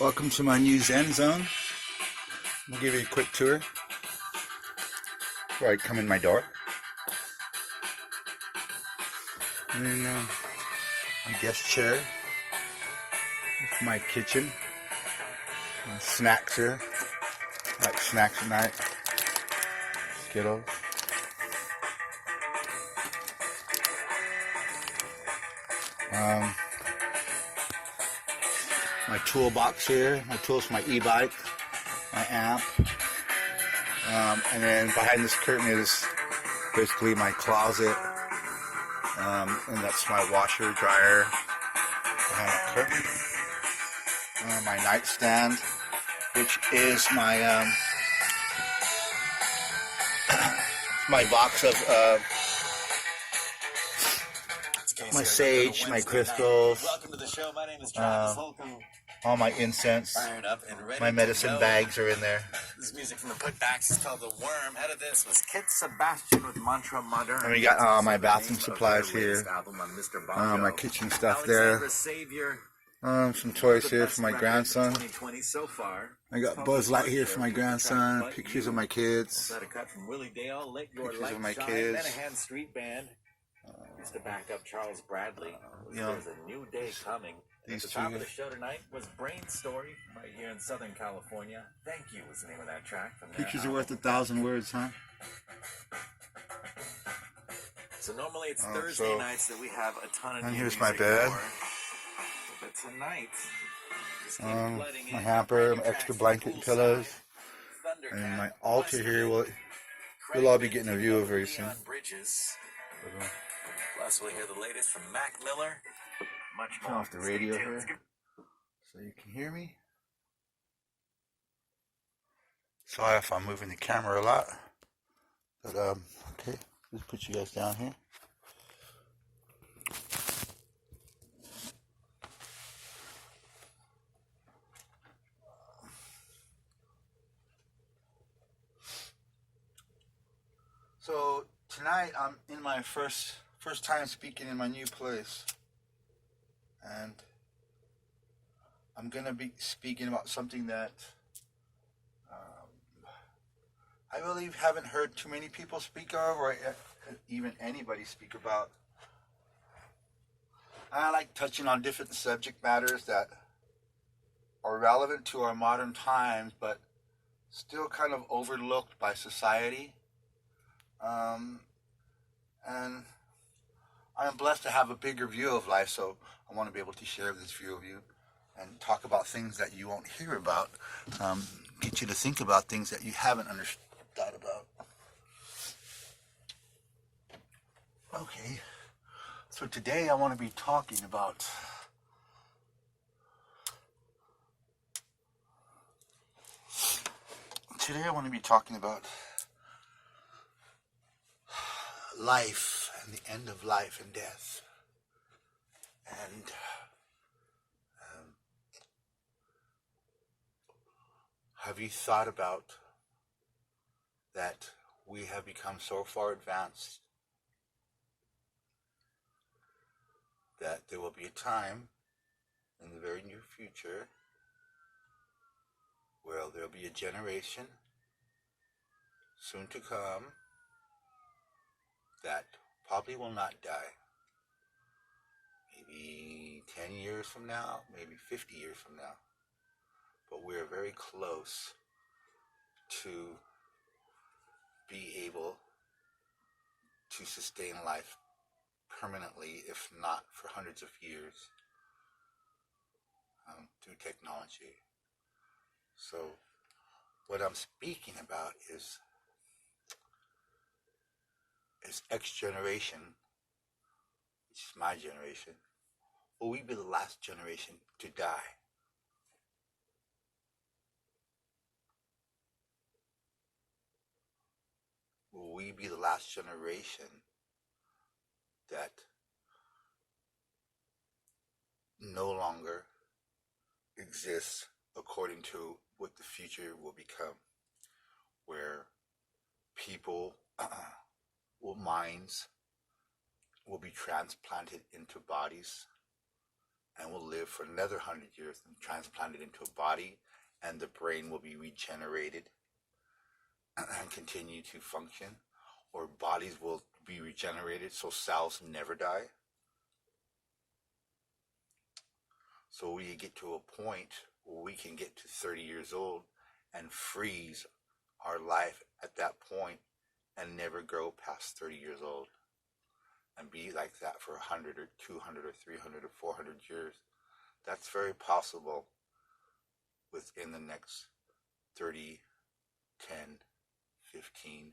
Welcome to my new Zen zone. I'll give you a quick tour before I come in my door. And then my guest chair. It's my kitchen. My snacks here. I like snacks at night. Skittles. My toolbox here. My tools for my e-bike. My amp. And then behind this curtain is basically my closet. And that's my washer, dryer. Behind the curtain. My nightstand, which is my my box of my sage, my crystals, all my incense, my medicine bags are in there. This music from the Putbacks is called The Worm. Head of this was Kit Sebastian with Mantra Modern. And we got all my bathroom supplies here, my kitchen stuff there, some toys here for my grandson. I got Buzz Light here for my grandson, pictures of my kids, pictures of my kids. Used to back up Charles Bradley. There's a new day coming. At the top of the show tonight was Brain's Story, right here in Southern California. Thank You was the name of that track. Pictures are worth 1,000 words, huh? So normally it's Thursday nights that we have a ton of. And here's my bed. But tonight, my hamper, my extra blanket and pillows, and my altar here. You'll all be getting a view of very soon. Plus, we'll hear the latest from Mac Miller. Much more. Turn off the radio here so you can hear me. Sorry if I'm moving the camera a lot. But, okay, let's put you guys down here. So, tonight I'm in my first time speaking in my new place. And I'm going to be speaking about something that I really haven't heard too many people speak of, or even anybody speak about. I like touching on different subject matters that are relevant to our modern times, but still kind of overlooked by society. And I am blessed to have a bigger view of life, so I want to be able to share this view of you and talk about things that you won't hear about, get you to think about things that you haven't thought about. Okay, so today I want to be talking about life and the end of life and death. And have you thought about that we have become so far advanced that there will be a time in the very near future where there will be a generation soon to come that probably will not die. Maybe 10 years from now, maybe 50 years from now. But we're very close to be able to sustain life permanently, if not for hundreds of years, through technology. So what I'm speaking about is X generation, which is my generation. Will we be the last generation to die? Will we be the last generation that no longer exists according to what the future will become, where people, minds will be transplanted into bodies and will live live for another 100 years and transplanted into a body, and the brain will be regenerated and continue to function, or bodies will be regenerated so cells never die. So we get to a point where we can get to 30 years old and freeze our life at that point and never grow past 30 years old and be like that for 100 or 200 or 300 or 400 years. That's very possible within the next 30, 10, 15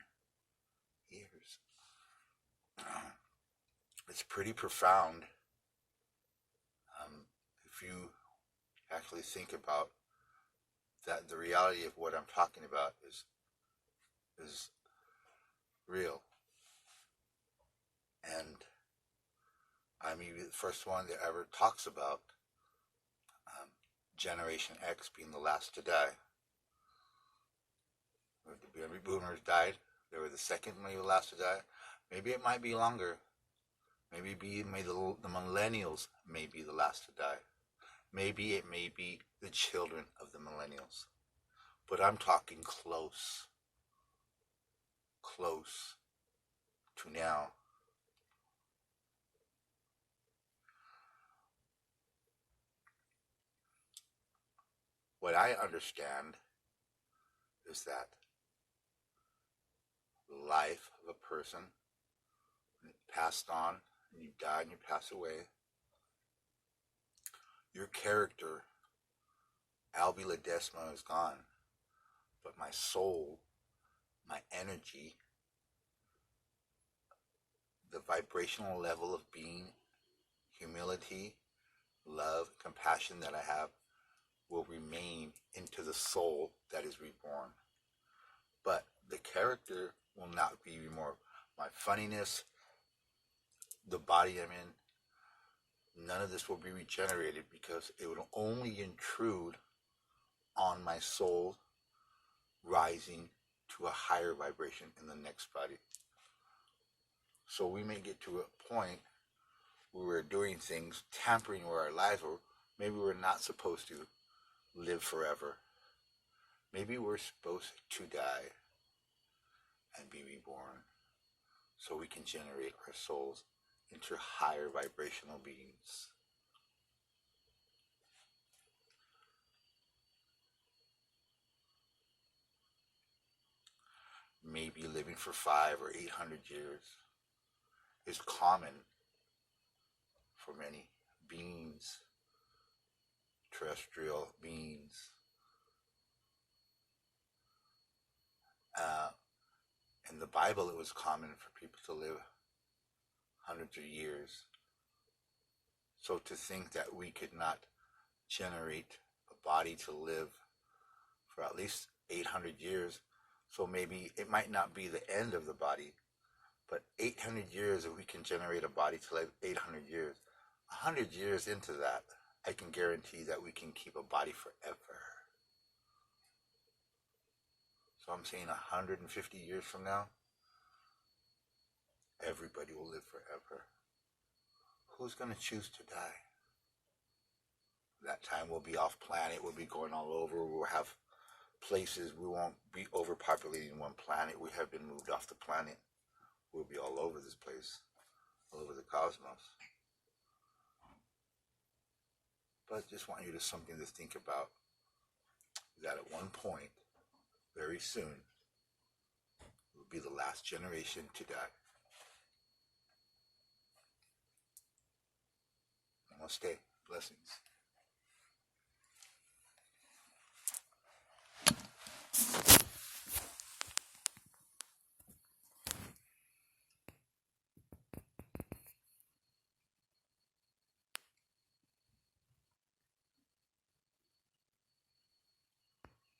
years. It's pretty profound if you actually think about that. The reality of what I'm talking about is real. And I mean, the first one that ever talks about Generation X being the last to die. The baby boomers died. They were the second, maybe the last to die. Maybe it might be longer. Maybe the millennials may be the last to die. Maybe it may be the children of the millennials. But I'm talking close to now. What I understand is that the life of a person, when it passed on, and you die and you pass away, your character, LB Ledesma, is gone. But my soul, my energy, the vibrational level of being, humility, love, compassion that I have will remain into the soul that is reborn. But the character will not be reborn. My funniness, the body I'm in, none of this will be regenerated because it will only intrude on my soul rising to a higher vibration in the next body. So we may get to a point where we're doing things, tampering with our lives, or maybe we're not supposed to live forever. Maybe we're supposed to die and be reborn so we can generate our souls into higher vibrational beings. Maybe living for 500 or 800 years is common for many beings, terrestrial beings. In the Bible, it was common for people to live hundreds of years. So to think that we could not generate a body to live for at least 800 years, so maybe it might not be the end of the body, but 800 years, if we can generate a body to live 800 years, 100 years into that, I can guarantee that we can keep a body forever. So I'm saying 150 years from now, everybody will live forever. Who's going to choose to die? That time we'll be off planet, we'll be going all over, we'll have places, we won't be overpopulating one planet, we have been moved off the planet. We'll be all over this place, all over the cosmos. But I just want you to something to think about, that at one point, very soon, we'll be the last generation to die. Namaste. Blessings.